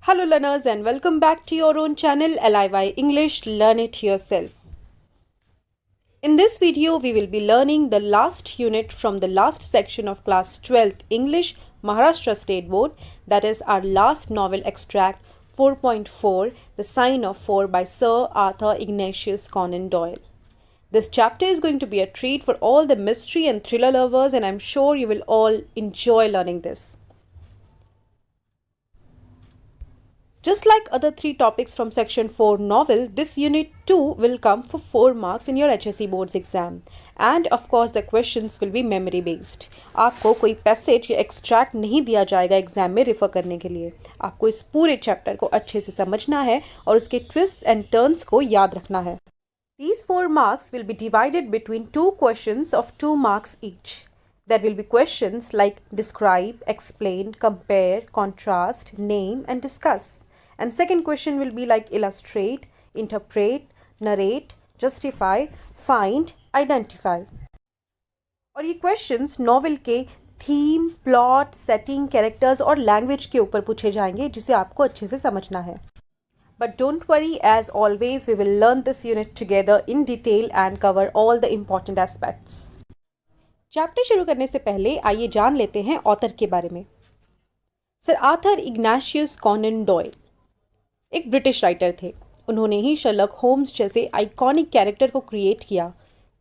Hello learners and welcome back to your own channel LIY English Learn It Yourself. In this video we will be learning the last unit from the last section of class 12th English Maharashtra State Board, that is our last novel extract 4.4 The Sign of Four by Sir Arthur Ignatius Conan Doyle. This chapter is going to be a treat for all the mystery and thriller lovers, and I'm sure you will all enjoy learning this. Just like other three topics from section 4 novel, this unit 2 will come for 4 marks in your HSC boards exam. And of course the questions will be memory based. आपको कोई passage या extract नहीं दिया जाएगा exam में refer करने के लिए. आपको इस पूरे चैप्टर को अच्छे से समझना है और उसके ट्विस्ट एंड टर्न्स को याद रखना है. These 4 marks will be divided between 2 questions of 2 marks each. There will be questions like describe, explain, compare, contrast, name and discuss. And second question will be like illustrate, interpret, narrate, justify, find, identify. और ये questions novel के theme, plot, setting, characters और language के ऊपर पूछे जाएंगे जिसे आपको अच्छे से समझना है. But don't worry, as always we will learn this unit together in detail and cover all the important aspects. Chapter शुरू करने से पहले आइए जान लेते हैं ऑथर के बारे में. Sir Arthur Ignatius Conan Doyle एक ब्रिटिश राइटर थे. उन्होंने ही शर्लक होम्स जैसे आइकॉनिक कैरेक्टर को क्रिएट किया.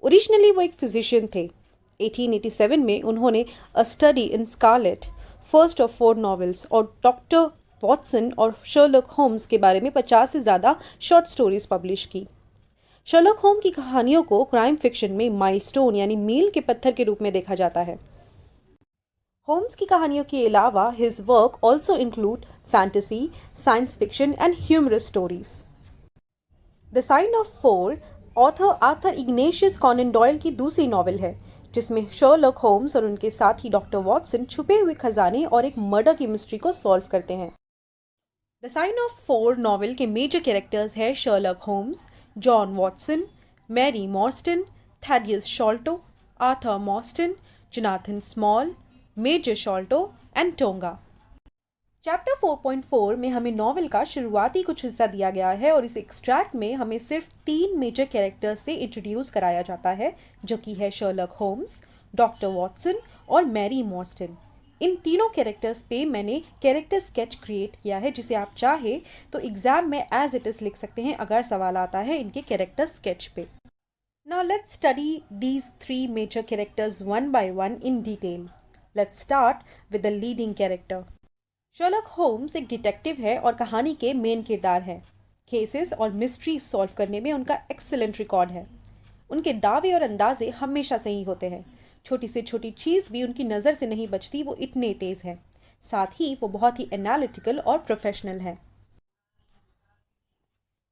ओरिजिनली वो एक फिजिशियन थे. 1887 में उन्होंने a study in scarlet, first of 4 novels, और डॉक्टर वॉटसन और शर्लक होम्स के बारे में 50 से ज़्यादा शॉर्ट स्टोरीज पब्लिश की. शर्लक होम की कहानियों को क्राइम फिक्शन में माइलस्टोन यानी मील के पत्थर के रूप में देखा जाता है. होम्स की कहानियों के अलावा his work also include fantasy, science fiction and humorous stories. The sign of four author Arthur Ignatius Conan Doyle की दूसरी नॉवेल है, जिसमें शर्लक होम्स और उनके साथी डॉक्टर वॉटसन छुपे हुए खजाने और एक मर्डर की मिस्ट्री को सॉल्व करते हैं. The sign of four novel के मेजर कैरेक्टर्स हैं Sherlock Holmes, John Watson, Mary Morstan, Thaddeus Sholto, Arthur Morstan, Jonathan Small, major Sholto and Tonga. Chapter 4.4 में हमें नॉवेल का शुरुआती कुछ हिस्सा दिया गया है और इस एक्सट्रैक्ट में हमें सिर्फ 3 मेजर कैरेक्टर्स से इंट्रोड्यूस कराया जाता है, जो कि है शर्लक होम्स, डॉक्टर वॉटसन और मैरी मॉर्स्टन. इन तीनों कैरेक्टर्स पे मैंने कैरेक्टर स्केच क्रिएट किया है, जिसे आप चाहे तो एग्जाम में एज इट इज लिख सकते हैं अगर सवाल आता है इनके कैरेक्टर स्केच पे. Now let's study these 3 major characters one by one in detail. Let's start with the leading character. Sherlock Holmes एक डिटेक्टिव है और कहानी के मेन किरदार है. केसेस और मिस्ट्री सॉल्व करने में उनका एक्सीलेंट रिकॉर्ड है. उनके दावे और अंदाजे हमेशा सही होते हैं. छोटी से छोटी चीज़ भी उनकी नज़र से नहीं बचती, वो इतने तेज़ हैं. साथ ही वो बहुत ही एनालिटिकल और प्रोफेशनल है.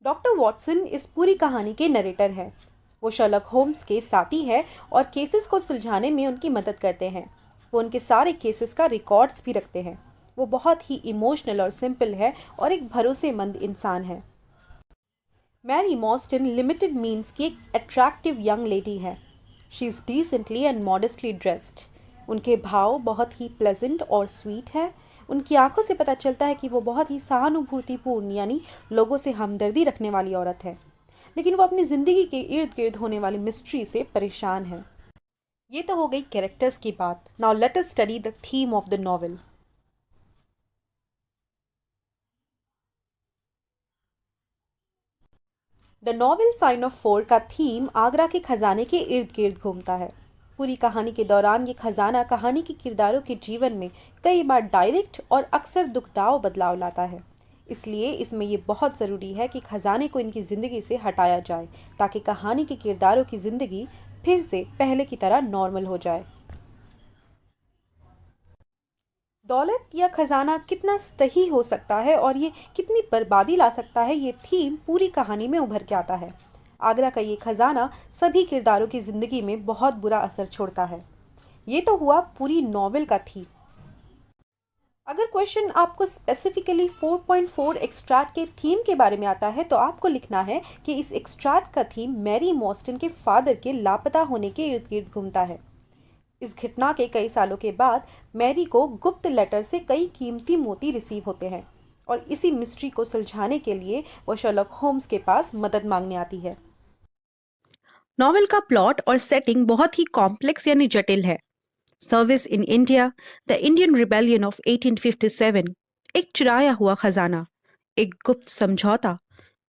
डॉक्टर वॉटसन इस पूरी कहानी के नरेटर है. वो शर्लक होम्स के साथी है और केसेस को सुलझाने में उनकी मदद करते हैं. वो उनके सारे केसेस का रिकॉर्ड्स भी रखते हैं. वो बहुत ही इमोशनल और सिंपल है और एक भरोसेमंद इंसान है. मैरी मॉर्स्टन लिमिटेड मीन्स की एक अट्रैक्टिव यंग लेडी है. She is decently and modestly dressed. उनके भाव बहुत ही प्लेजेंट और स्वीट है. उनकी आंखों से पता चलता है कि वो बहुत ही सहानुभूतिपूर्ण यानी लोगों से हमदर्दी रखने वाली औरत है. लेकिन वो अपनी ज़िंदगी के इर्द गिर्द होने वाली मिस्ट्री से परेशान है. ये तो हो गई कैरेक्टर्स की बात. Now let us study the theme of the novel. The novel sign of four का थीम आगरा के खजाने के इर्द गिर्द घूमता है. पूरी कहानी के दौरान ये खजाना कहानी के किरदारों के जीवन में कई बार डायरेक्ट और अक्सर दुखदाव बदलाव लाता है. इसलिए इसमें ये बहुत ज़रूरी है कि खजाने को इनकी ज़िंदगी से हटाया जाए ताकि कहानी के किरदारों की ज़िंदगी फिर से पहले की तरह नॉर्मल हो जाए. दौलत या खजाना कितना सही हो सकता है और ये कितनी बर्बादी ला सकता है, ये थीम पूरी कहानी में उभर के आता है. आगरा का ये खजाना सभी किरदारों की ज़िंदगी में बहुत बुरा असर छोड़ता है. ये तो हुआ पूरी नॉवेल का थीम. अगर क्वेश्चन आपको स्पेसिफिकली 4.4 एक्सट्रैक्ट के थीम के बारे में आता है तो आपको लिखना है कि इस एक्सट्रैक्ट का थीम मैरी मॉर्स्टन के फादर के लापता होने के इर्द गिर्द घूमता है. इस घटना के कई सालों के बाद मैरी को गुप्त लेटर से कई कीमती मोती रिसीव होते हैं और इसी मिस्ट्री को सुलझाने के लिए वो शर्लक होम्स के पास मदद मांगने आती है। नॉवेल का प्लॉट और सेटिंग बहुत ही कॉम्प्लेक्स यानी जटिल है। Service in India, the Indian rebellion of 1857, एक चुराया हुआ खजाना, एक गुप्त समझौता,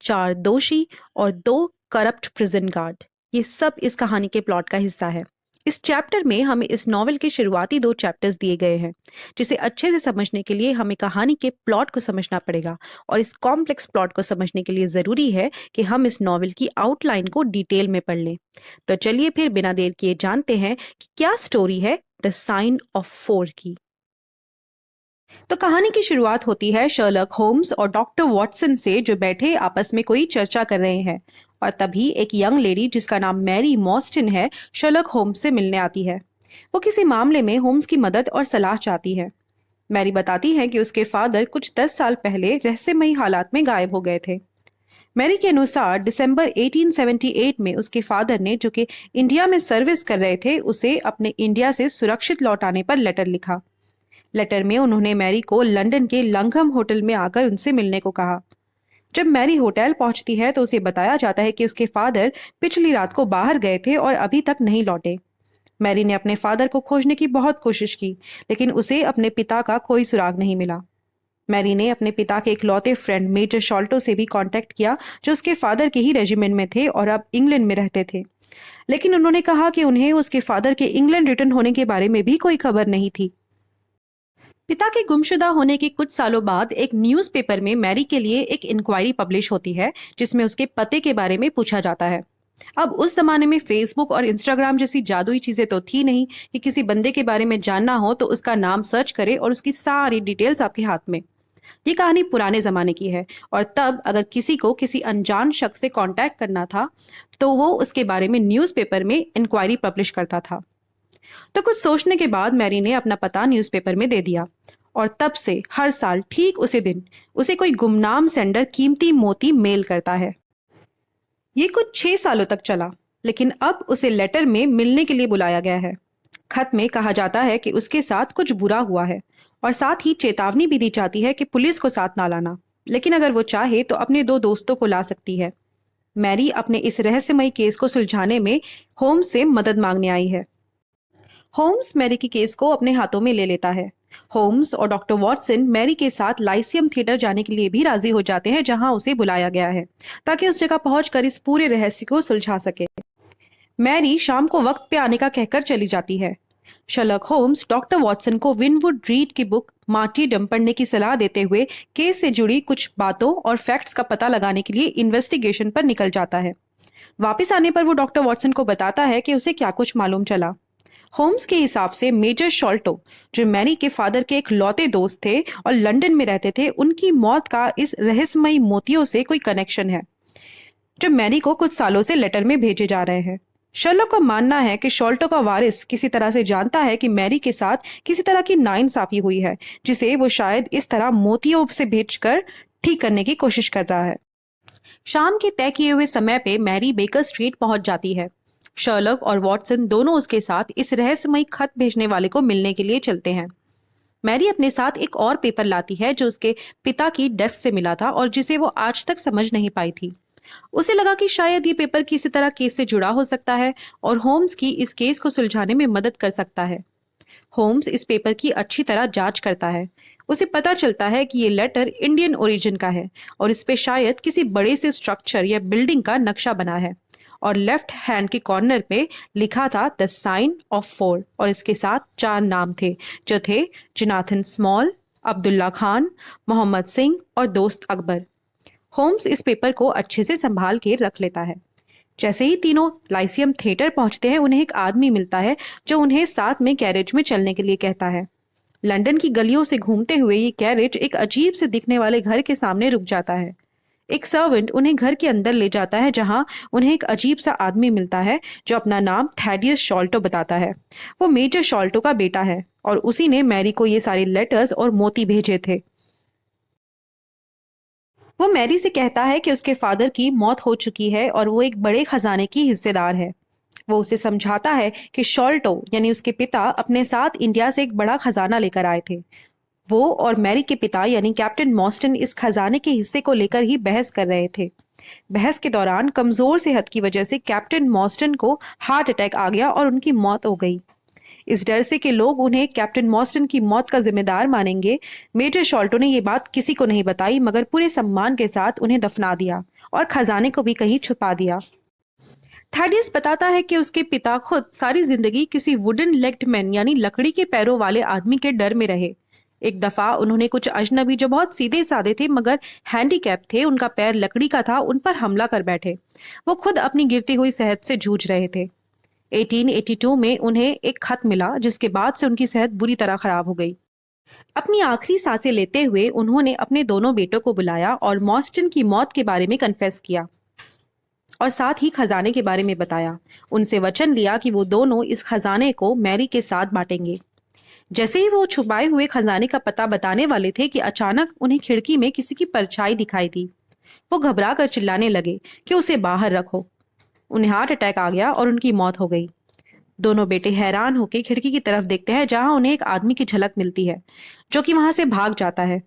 4 दोषी और 2 करप्ट प्रिजन गार्ड, ये सब इस कहानी के प्लॉट का हिस्सा है। इस चैप्टर में हमें इस नॉवेल के शुरुआती 2 चैप्टर्स दिए गए हैं, जिसे अच्छे से समझने के लिए हमें कहानी के प्लॉट को समझना पड़ेगा, और इस कॉम्प्लेक्स प्लॉट को समझने के लिए जरूरी है कि हम इस नॉवेल की आउटलाइन को डिटेल में पढ़ लें। तो चलिए फिर बिना देर किए जानते हैं कि क्या स्टोरी है द साइन ऑफ 4 की। तो कहानी की शुरुआत होती है शर्लक होम्स और डॉक्टर वॉटसन से, जो बैठे आपस में कोई चर्चा कर रहे हैं, और तभी एक यंग लेडी जिसका नाम मैरी मॉस्टन है शर्लक होम्स से मिलने आती है। वो किसी मामले में होम्स की मदद और सलाह चाहती है। मैरी बताती है कि उसके फादर कुछ 10 साल पहले रहस्यमयी हालात में गायब हो गए थे। मैरी के अनुसार दिसंबर 1878 में उसके फादर ने, जो कि इंडिया में सर्विस कर रहे थे, उसे अपने इंडिया से सुरक्षित लौटाने पर लेटर लिखा। लेटर में उन्होंने मैरी को लंदन के लंघम होटल में आकर उनसे मिलने को कहा। जब मैरी होटल पहुंचती है तो उसे बताया जाता है कि उसके फादर पिछली रात को बाहर गए थे और अभी तक नहीं लौटे। मैरी ने अपने फादर को खोजने की बहुत कोशिश की, लेकिन उसे अपने पिता का कोई सुराग नहीं मिला। मैरी ने अपने पिता के इकलौते फ्रेंड मेजर शॉल्टो से भी कांटेक्ट किया, जो उसके फादर के ही रेजिमेंट में थे और अब इंग्लैंड में रहते थे, लेकिन उन्होंने कहा कि उन्हें उसके फादर के इंग्लैंड रिटर्न होने के बारे में भी कोई खबर नहीं थी। पिता के गुमशुदा होने के कुछ सालों बाद एक न्यूज़पेपर में मैरी के लिए एक इंक्वायरी पब्लिश होती है, जिसमें उसके पते के बारे में पूछा जाता है। अब उस जमाने में फेसबुक और इंस्टाग्राम जैसी जादुई चीजें तो थी नहीं कि किसी बंदे के बारे में जानना हो तो उसका नाम सर्च करे और उसकी सारी डिटेल्स आपके हाथ में। ये कहानी पुराने जमाने की है, और तब अगर किसी को किसी अनजान शख्स से कांटेक्ट करना था तो वो उसके बारे में न्यूज़पेपर में इंक्वायरी पब्लिश करता था। तो कुछ सोचने के बाद मैरी ने अपना पता न्यूज़पेपर में दे दिया, और तब से हर साल ठीक उसी दिन उसे कोई गुमनाम सेंडर कीमती मोती मेल करता है। ये कुछ 6 सालों तक चला, लेकिन अब उसे लेटर में मिलने के लिए बुलाया गया है। खत में कहा जाता है कि उसके साथ कुछ बुरा हुआ है, और साथ ही चेतावनी भी दी जाती है कि पुलिस को साथ ना लाना, लेकिन अगर वो चाहे तो अपने 2 दोस्तों को ला सकती है। मैरी अपने इस रहस्यमयी केस को सुलझाने में होम्स से मदद मांगने आई है। होम्स मैरी के केस को अपने हाथों में ले लेता है। होम्स और डॉक्टर वॉटसन मैरी के साथ लाइसियम थिएटर जाने के लिए भी राजी हो जाते हैं, जहां उसे बुलाया गया है, ताकि उस जगह पहुंचकर इस पूरे रहस्य को सुलझा सके। मैरी शाम को वक्त पे आने का कहकर चली जाती है। शर्लक होम्स डॉक्टर वॉटसन को विनवुड रीड की बुक मार्टीडम पढ़ने की सलाह देते हुए केस से जुड़ी कुछ बातों और फैक्ट्स का पता लगाने के लिए इन्वेस्टिगेशन पर निकल जाता है। वापस आने पर वो डॉक्टर वॉटसन को बताता है कि उसे क्या कुछ मालूम चला। होम्स के हिसाब से मेजर शॉल्टो, जो मैरी के फादर के एक लौते दोस्त थे और लंदन में रहते थे, उनकी मौत का इस रहस्यमयी मोतियों से कोई कनेक्शन है, जो मैरी को कुछ सालों से लेटर में भेजे जा रहे हैं। शर्लक का मानना है कि शॉल्टो का वारिस किसी तरह से जानता है कि मैरी के साथ किसी तरह की नाइंसाफी हुई है, जिसे वो शायद इस तरह मोतियों से भेजकर ठीक करने की कोशिश कर रहा है। शाम के तय किए हुए समय पे मैरी बेकर स्ट्रीट पहुंच जाती है। शर्लक और वॉटसन दोनों उसके साथ इस रहस्यमयी खत भेजने वाले को मिलने के लिए चलते हैं। मैरी अपने साथ एक और पेपर लाती है, जो उसके पिता की डेस्क से मिला था और जिसे वो आज तक समझ नहीं पाई थी। उसे लगा कि शायद ये पेपर किसी तरह केस से जुड़ा हो सकता है और होम्स की इस केस को सुलझाने में मदद कर सकता है। होम्स इस पेपर की अच्छी तरह जांच करता है। उसे पता चलता है कि ये लेटर इंडियन ओरिजिन का है और इस पे शायद किसी बड़े से स्ट्रक्चर या बिल्डिंग का नक्शा बना है, और लेफ्ट हैंड के कॉर्नर पे लिखा था द साइन ऑफ 4, और इसके साथ 4 नाम थे, जो थे जोनाथन स्मॉल, अब्दुल्ला खान, मोहम्मद सिंह और दोस्त अकबर। होम्स इस पेपर को अच्छे से संभाल के रख लेता है। जैसे ही तीनों लाइसियम थिएटर पहुंचते हैं, उन्हें एक आदमी मिलता है जो उन्हें साथ में कैरेज में चलने के लिए कहता है। लंदन की गलियों से घूमते हुए ये कैरेज एक अजीब से दिखने वाले घर के सामने रुक जाता है। एक सर्वेंट उन्हें घर के अंदर ले जाता है, जहां उन्हें एक अजीब सा आदमी मिलता है जो अपना नाम थैडियस शॉल्टो बताता है। वो मेजर शॉल्टो का बेटा है और उसी ने मैरी को ये सारे लेटर्स और मोती भेजे थे। वो मैरी से कहता है कि उसके फादर की मौत हो चुकी है और वो एक बड़े खजाने की हिस्सेदार है। वो उसे समझाता है कि शॉल्टो यानी उसके पिता अपने साथ इंडिया से एक बड़ा खजाना लेकर आए थे। वो और मैरी के पिता यानी कैप्टन मॉस्टन इस खजाने के हिस्से को लेकर ही बहस कर रहे थे। बहस के दौरान कमजोर सेहत की वजह से कैप्टन मॉस्टन को हार्ट अटैक आ गया और उनकी मौत हो गई। इस डर से कि लोग उन्हें कैप्टन मॉस्टन की मौत का जिम्मेदार मानेंगे, मेजर शॉल्टो ने ये बात किसी को नहीं बताई, मगर पूरे सम्मान के साथ उन्हें दफना दिया और खजाने को भी कहीं छुपा दिया। थैडियस बताता है कि उसके पिता खुद सारी जिंदगी किसी वुडन लेग्ड मैन यानी लकड़ी के पैरों वाले आदमी के डर में रहे। एक दफा उन्होंने कुछ अजनबी जो बहुत सीधे साधे थे मगर हैंडीकैप थे, उनका पैर लकड़ी का था, उन पर हमला कर बैठे। वो खुद अपनी गिरती हुई सेहत से जूझ रहे थे। 1882 में उन्हें एक खत मिला जिसके बाद से उनकी सेहत बुरी तरह खराब हो गई। अपनी आखिरी सांसें लेते हुए उन्होंने अपने दोनों बेटों को बुलाया और मॉस्टन की मौत के बारे में कन्फेस किया और साथ ही खजाने के बारे में बताया। उनसे वचन लिया कि वो दोनों इस खजाने को मैरी के साथ बांटेंगे। जैसे ही वो छुपाए हुए खजाने का पता बताने वाले थे कि अचानक उन्हें खिड़की में किसी की परछाई दिखाई दी। वो घबरा कर चिल्लाने लगे कि उसे बाहर रखो। उन्हें हार्ट अटैक आ गया और उनकी मौत हो गई। दोनों बेटे हैरान होकर खिड़की की तरफ देखते हैं जहां उन्हें एक आदमी की झलक मिलती है जो कि वहां से भाग जाता है।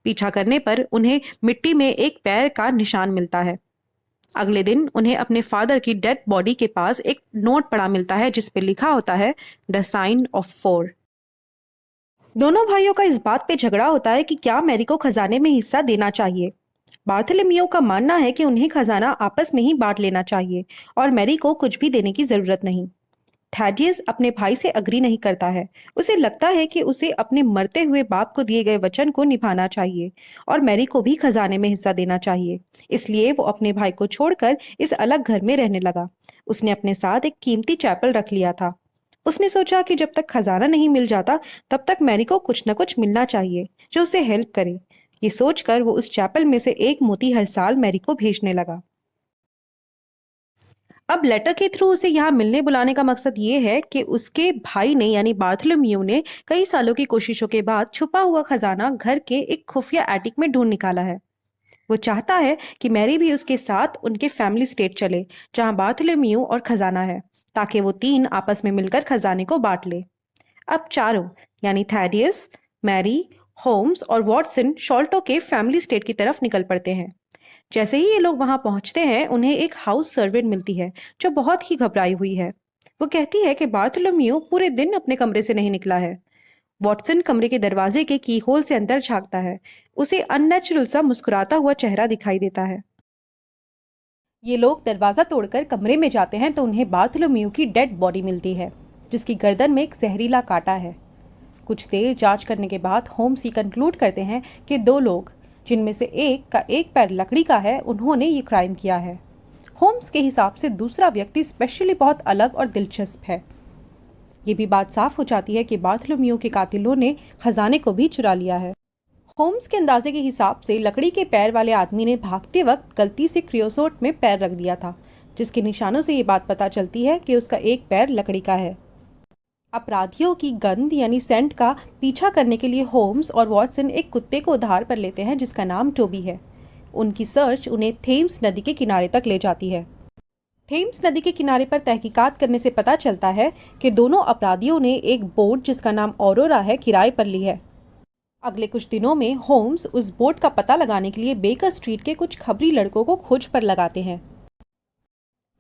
पीछा करने पर उन्हें मिट्टी में एक पैर का निशान मिलता है। अगले दिन उन्हें अपने फादर की डेड बॉडी के पास एक नोट पड़ा मिलता है जिस पे लिखा होता है द साइन ऑफ 4। दोनों भाइयों का इस बात पे झगड़ा होता है कि क्या मैरी को खजाने में हिस्सा देना चाहिए। बार्थोलोमेव का मानना है कि उन्हें खजाना आपस में ही बांट लेना चाहिए और मैरी को कुछ भी देने की जरूरत नहीं। थैडियस अपने भाई से अग्री नहीं करता है। उसे लगता है कि उसे अपने मरते हुए बाप को दिए गए वचन को निभाना चाहिए और मैरी को भी खजाने में हिस्सा देना चाहिए। इसलिए वो अपने भाई को छोड़कर इस अलग घर में रहने लगा। उसने अपने साथ एक कीमती चैपल रख लिया था। उसने सोचा कि जब तक खजाना नहीं मिल जाता तब तक मैरी को कुछ न कुछ मिलना चाहिए जो उसे हेल्प करे। ये सोचकर वो उस चैपल में से एक मोती हर साल मैरी को भेजने लगा। अब लेटर के थ्रू उसे यहाँ मिलने बुलाने का मकसद ये है कि उसके भाई ने यानी बार्थोलोमेव ने कई सालों की कोशिशों के बाद छुपा हुआ खजाना घर के एक खुफिया एटिक में ढूंढ निकाला है। वो चाहता है कि मैरी भी उसके साथ उनके फैमिली स्टेट चले जहां बार्थोलोमेव और खजाना है, ताकि वो तीन आपस में मिलकर खजाने को बांट ले। अब चारों यानी थैडियस, मैरी, होम्स और वॉटसन शॉल्टो के फैमिली स्टेट की तरफ निकल पड़ते हैं। जैसे ही ये लोग वहां पहुंचते हैं उन्हें एक हाउस सर्वेंट मिलती है जो बहुत ही घबराई हुई है। वो कहती है कि बार्थोलोमेव पूरे दिन अपने कमरे से नहीं निकला है। वॉटसन कमरे के दरवाजे के की होल से अंदर झांकता है। उसे अननेचुरल सा मुस्कुराता हुआ चेहरा दिखाई देता है। ये लोग दरवाजा तोड़कर कमरे में जाते हैं तो उन्हें बार्थोलोमेव की डेड बॉडी मिलती है जिसकी गर्दन में एक जहरीला कांटा है। कुछ देर जांच करने के बाद होम्स ये कंक्लूड करते हैं कि दो लोग, जिनमें से एक का एक पैर लकड़ी का है, उन्होंने ये क्राइम किया है। होम्स के हिसाब से दूसरा व्यक्ति स्पेशली बहुत अलग और दिलचस्प है। ये भी बात साफ हो जाती है कि बार्थोलोमेव के कातिलों ने खजाने को भी चुरा लिया है। होम्स के अंदाजे के हिसाब से लकड़ी के पैर वाले आदमी ने भागते वक्त गलती से क्रियोसोट में पैर रख दिया था, जिसके निशानों से ये बात पता चलती है कि उसका एक पैर लकड़ी का है। अपराधियों की गंध यानी सेंट का पीछा करने के लिए होम्स और वॉटसन एक कुत्ते को उधार पर लेते हैं जिसका नाम टोबी है। उनकी सर्च उन्हें थेम्स नदी के किनारे तक ले जाती है। थेम्स नदी के किनारे पर तहकीकात करने से पता चलता है कि दोनों अपराधियों ने एक बोट जिसका नाम ऑरोरा है किराए पर ली है। अगले कुछ दिनों में होम्स उस बोट का पता लगाने के लिए बेकर स्ट्रीट के कुछ खबरी लड़कों को खोज पर लगाते हैं।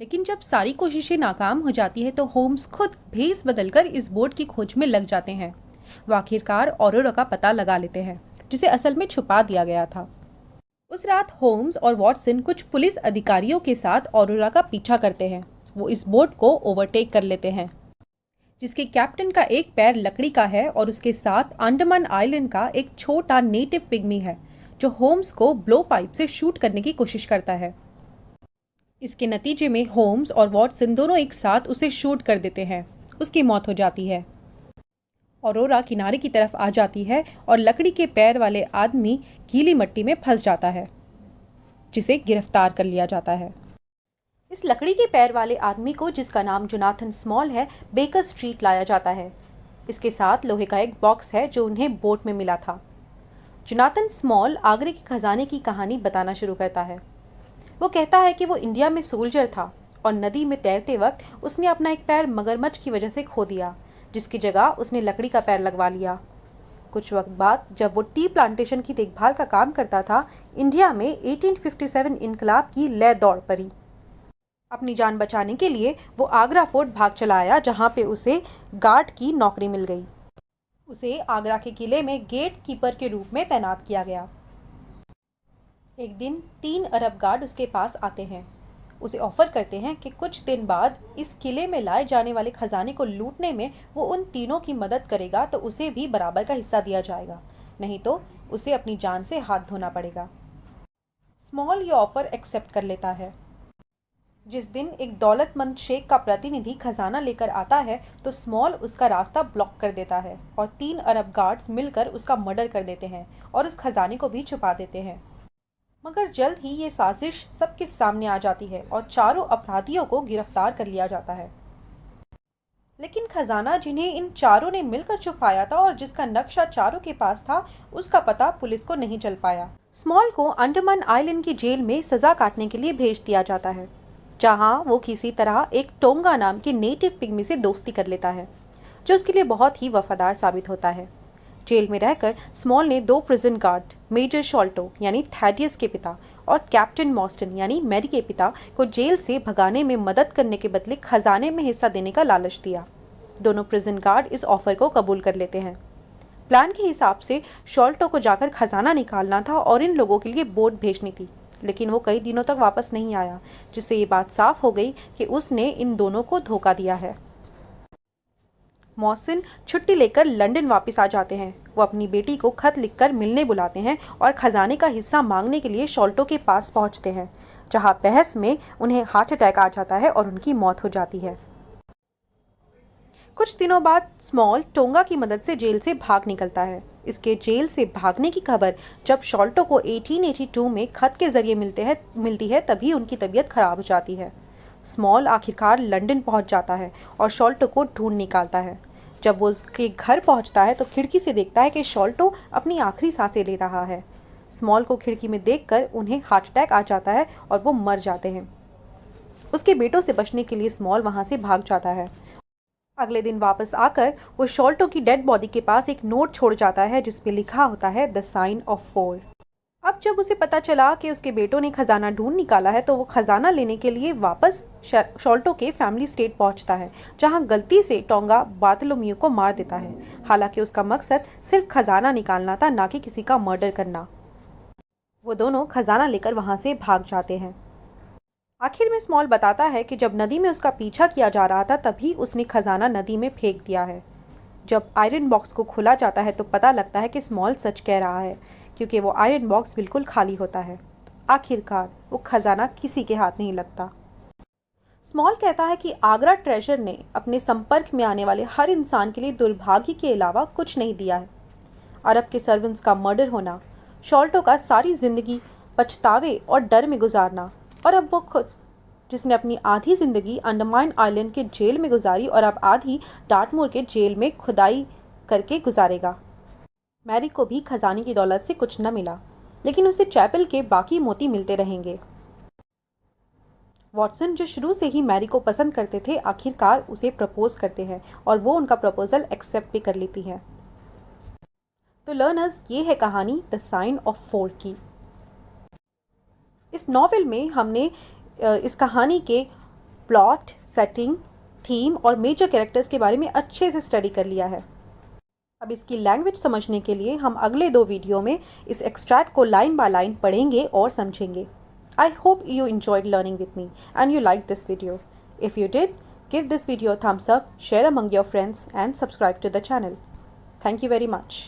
लेकिन जब सारी कोशिशें नाकाम हो जाती है तो होम्स खुद भेस बदलकर इस बोट की खोज में लग जाते हैं। वो आखिरकार ऑरोरा का पता लगा लेते हैं जिसे असल में छुपा दिया गया था। उस रात होम्स और वॉटसन कुछ पुलिस अधिकारियों के साथ ऑरोरा का पीछा करते हैं। वो इस बोट को ओवरटेक कर लेते हैं जिसके कैप्टन का एक पैर लकड़ी का है और उसके साथ अंडमान आइलैंड का एक छोटा नेटिव पिग्मी है जो होम्स को ब्लो पाइप से शूट करने की कोशिश करता है। इसके नतीजे में होम्स और वॉटसन दोनों एक साथ उसे शूट कर देते हैं। उसकी मौत हो जाती है। ऑरोरा किनारे की तरफ आ जाती है और लकड़ी के पैर वाले आदमी गीली मिट्टी में फंस जाता है जिसे गिरफ्तार कर लिया जाता है। इस लकड़ी के पैर वाले आदमी को, जिसका नाम जोनाथन स्मॉल है, बेकर स्ट्रीट लाया जाता है। इसके साथ लोहे का एक बॉक्स है जो उन्हें बोट में मिला था। जोनाथन स्मॉल आगरे के खजाने की कहानी बताना शुरू करता है। वो कहता है कि वो इंडिया में सोल्जर था और नदी में तैरते वक्त उसने अपना एक पैर मगरमच्छ की वजह से खो दिया, जिसकी जगह उसने लकड़ी का पैर लगवा लिया। कुछ वक्त बाद जब वो टी प्लांटेशन की देखभाल का काम करता था, इंडिया में 1857 इनकलाब की लय दौड़ पड़ी। अपनी जान बचाने के लिए वो आगरा फोर्ट भाग चला आया, जहाँ पे उसे गार्ड की नौकरी मिल गई। उसे आगरा के किले में गेट कीपर के रूप में तैनात किया गया। एक दिन 3 अरब गार्ड उसके पास आते हैं। उसे ऑफर करते हैं कि कुछ दिन बाद इस किले में लाए जाने वाले खजाने को लूटने में वो उन तीनों की मदद करेगा तो उसे भी बराबर का हिस्सा दिया जाएगा, नहीं तो उसे अपनी जान से हाथ धोना पड़ेगा। स्मॉल ये ऑफर एक्सेप्ट कर लेता है। जिस दिन एक दौलतमंद शेख का प्रतिनिधि खजाना लेकर आता है तो स्मॉल उसका रास्ता ब्लॉक कर देता है और 3 अरब गार्ड्स मिलकर उसका मर्डर कर देते हैं और उस खजाने को भी छुपा देते हैं। मगर जल्द ही ये साजिश सबके सामने आ जाती है और चारों अपराधियों को गिरफ्तार कर लिया जाता है। लेकिन खजाना जिन्हें इन चारों ने मिलकर छुपाया था और जिसका नक्शा चारों के पास था, उसका पता पुलिस को नहीं चल पाया। स्मॉल को अंडमान आइलैंड की जेल में सजा काटने के लिए भेज दिया जाता है, जहां वो किसी तरह एक टोंगा नाम के नेटिव पिग्मी से दोस्ती कर लेता है, जो उसके लिए बहुत ही वफादार साबित होता है। जेल में रहकर स्मॉल ने 2 प्रिजन गार्ड, मेजर शॉल्टो यानी थैडियस के पिता और कैप्टन मॉस्टन यानी मैरी के पिता को जेल से भगाने में मदद करने के बदले खजाने में हिस्सा देने का लालच दिया। दोनों प्रिजन गार्ड इस ऑफर को कबूल कर लेते हैं। प्लान के हिसाब से शॉल्टो को जाकर खजाना निकालना था और इन लोगों के लिए बोट भेजनी थी, लेकिन वो कई दिनों तक वापस नहीं आया, जिससे ये बात साफ हो गई कि उसने इन दोनों को धोखा दिया है। मॉसिन छुट्टी लेकर लंदन वापस आ जाते हैं। वो अपनी बेटी को खत लिखकर मिलने बुलाते हैं और खजाने का हिस्सा मांगने के लिए शॉल्टो के पास पहुंचते हैं, जहां बहस में उन्हें हार्ट अटैक आ जाता है और उनकी मौत हो जाती है। कुछ दिनों बाद स्मॉल टोंगा की मदद से जेल से भाग निकलता है। इसके जेल से भागने की खबर जब शॉल्टो को 1882 में खत के जरिए मिलती है तभी उनकी तबीयत खराब हो जाती है। स्मॉल आखिरकार लंदन पहुंच जाता है और शॉल्टो को ढूंढ निकालता है। जब वो उसके घर पहुंचता है तो खिड़की से देखता है कि शॉल्टो अपनी आखिरी सांसें ले रहा है। स्मॉल को खिड़की में देखकर उन्हें हार्ट अटैक आ जाता है और वो मर जाते हैं। उसके बेटों से बचने के लिए स्मॉल वहां से भाग जाता है। अगले दिन वापस आकर वो शॉल्टो की डेड बॉडी के पास एक नोट छोड़ जाता है, जिसपे लिखा होता है द साइन ऑफ 4। अब जब उसे पता चला कि उसके बेटों ने खजाना ढूंढ निकाला है तो वो खजाना लेने के लिए वापस शॉल्टो के फैमिली स्टेट पहुंचता है, जहां गलती से टोंगा बार्थोलोम्यू को मार देता है। हालांकि उसका मकसद सिर्फ खजाना निकालना था, ना कि किसी का मर्डर करना। वो दोनों खजाना लेकर वहां से भाग जाते हैं। आखिर में स्मॉल बताता है कि जब नदी में उसका पीछा किया जा रहा था तभी उसने खजाना नदी में फेंक दिया है। जब आयरन बॉक्स को खोला जाता है तो पता लगता है कि स्मॉल सच कह रहा है, क्योंकि वो आयरन बॉक्स बिल्कुल खाली होता है। आखिरकार वो खजाना किसी के हाथ नहीं लगता। स्मॉल कहता है कि आगरा ट्रेजर ने अपने संपर्क में आने वाले हर इंसान के लिए दुर्भाग्य के अलावा कुछ नहीं दिया है। अरब के सर्वेंट्स का मर्डर होना, शॉल्टो का सारी जिंदगी पछतावे और डर में गुजारना, और अब वो खुद जिसने अपनी आधी जिंदगी अंडमान आइलैंड के जेल में गुजारी और अब आधी डार्टमूर के जेल में खुदाई करके गुजारेगा। मैरी को भी खजाने की दौलत से कुछ न मिला, लेकिन उसे चैपल के बाकी मोती मिलते रहेंगे। वॉटसन, जो शुरू से ही मैरी को पसंद करते थे, आखिरकार उसे प्रपोज करते हैं और वो उनका प्रपोजल एक्सेप्ट भी कर लेती है। तो लर्नर्स, ये है कहानी द साइन ऑफ 4 की। इस नॉवेल में हमने इस कहानी के प्लॉट, सेटिंग, थीम और मेजर कैरेक्टर्स के बारे में अच्छे से स्टडी कर लिया है। अब इसकी लैंग्वेज समझने के लिए हम अगले 2 वीडियो में इस एक्सट्रैक्ट को लाइन बाय लाइन पढ़ेंगे और समझेंगे। I hope you enjoyed learning with me and you liked this video. If you did, give this video a thumbs up, share among your friends and subscribe to the channel. Thank you very much.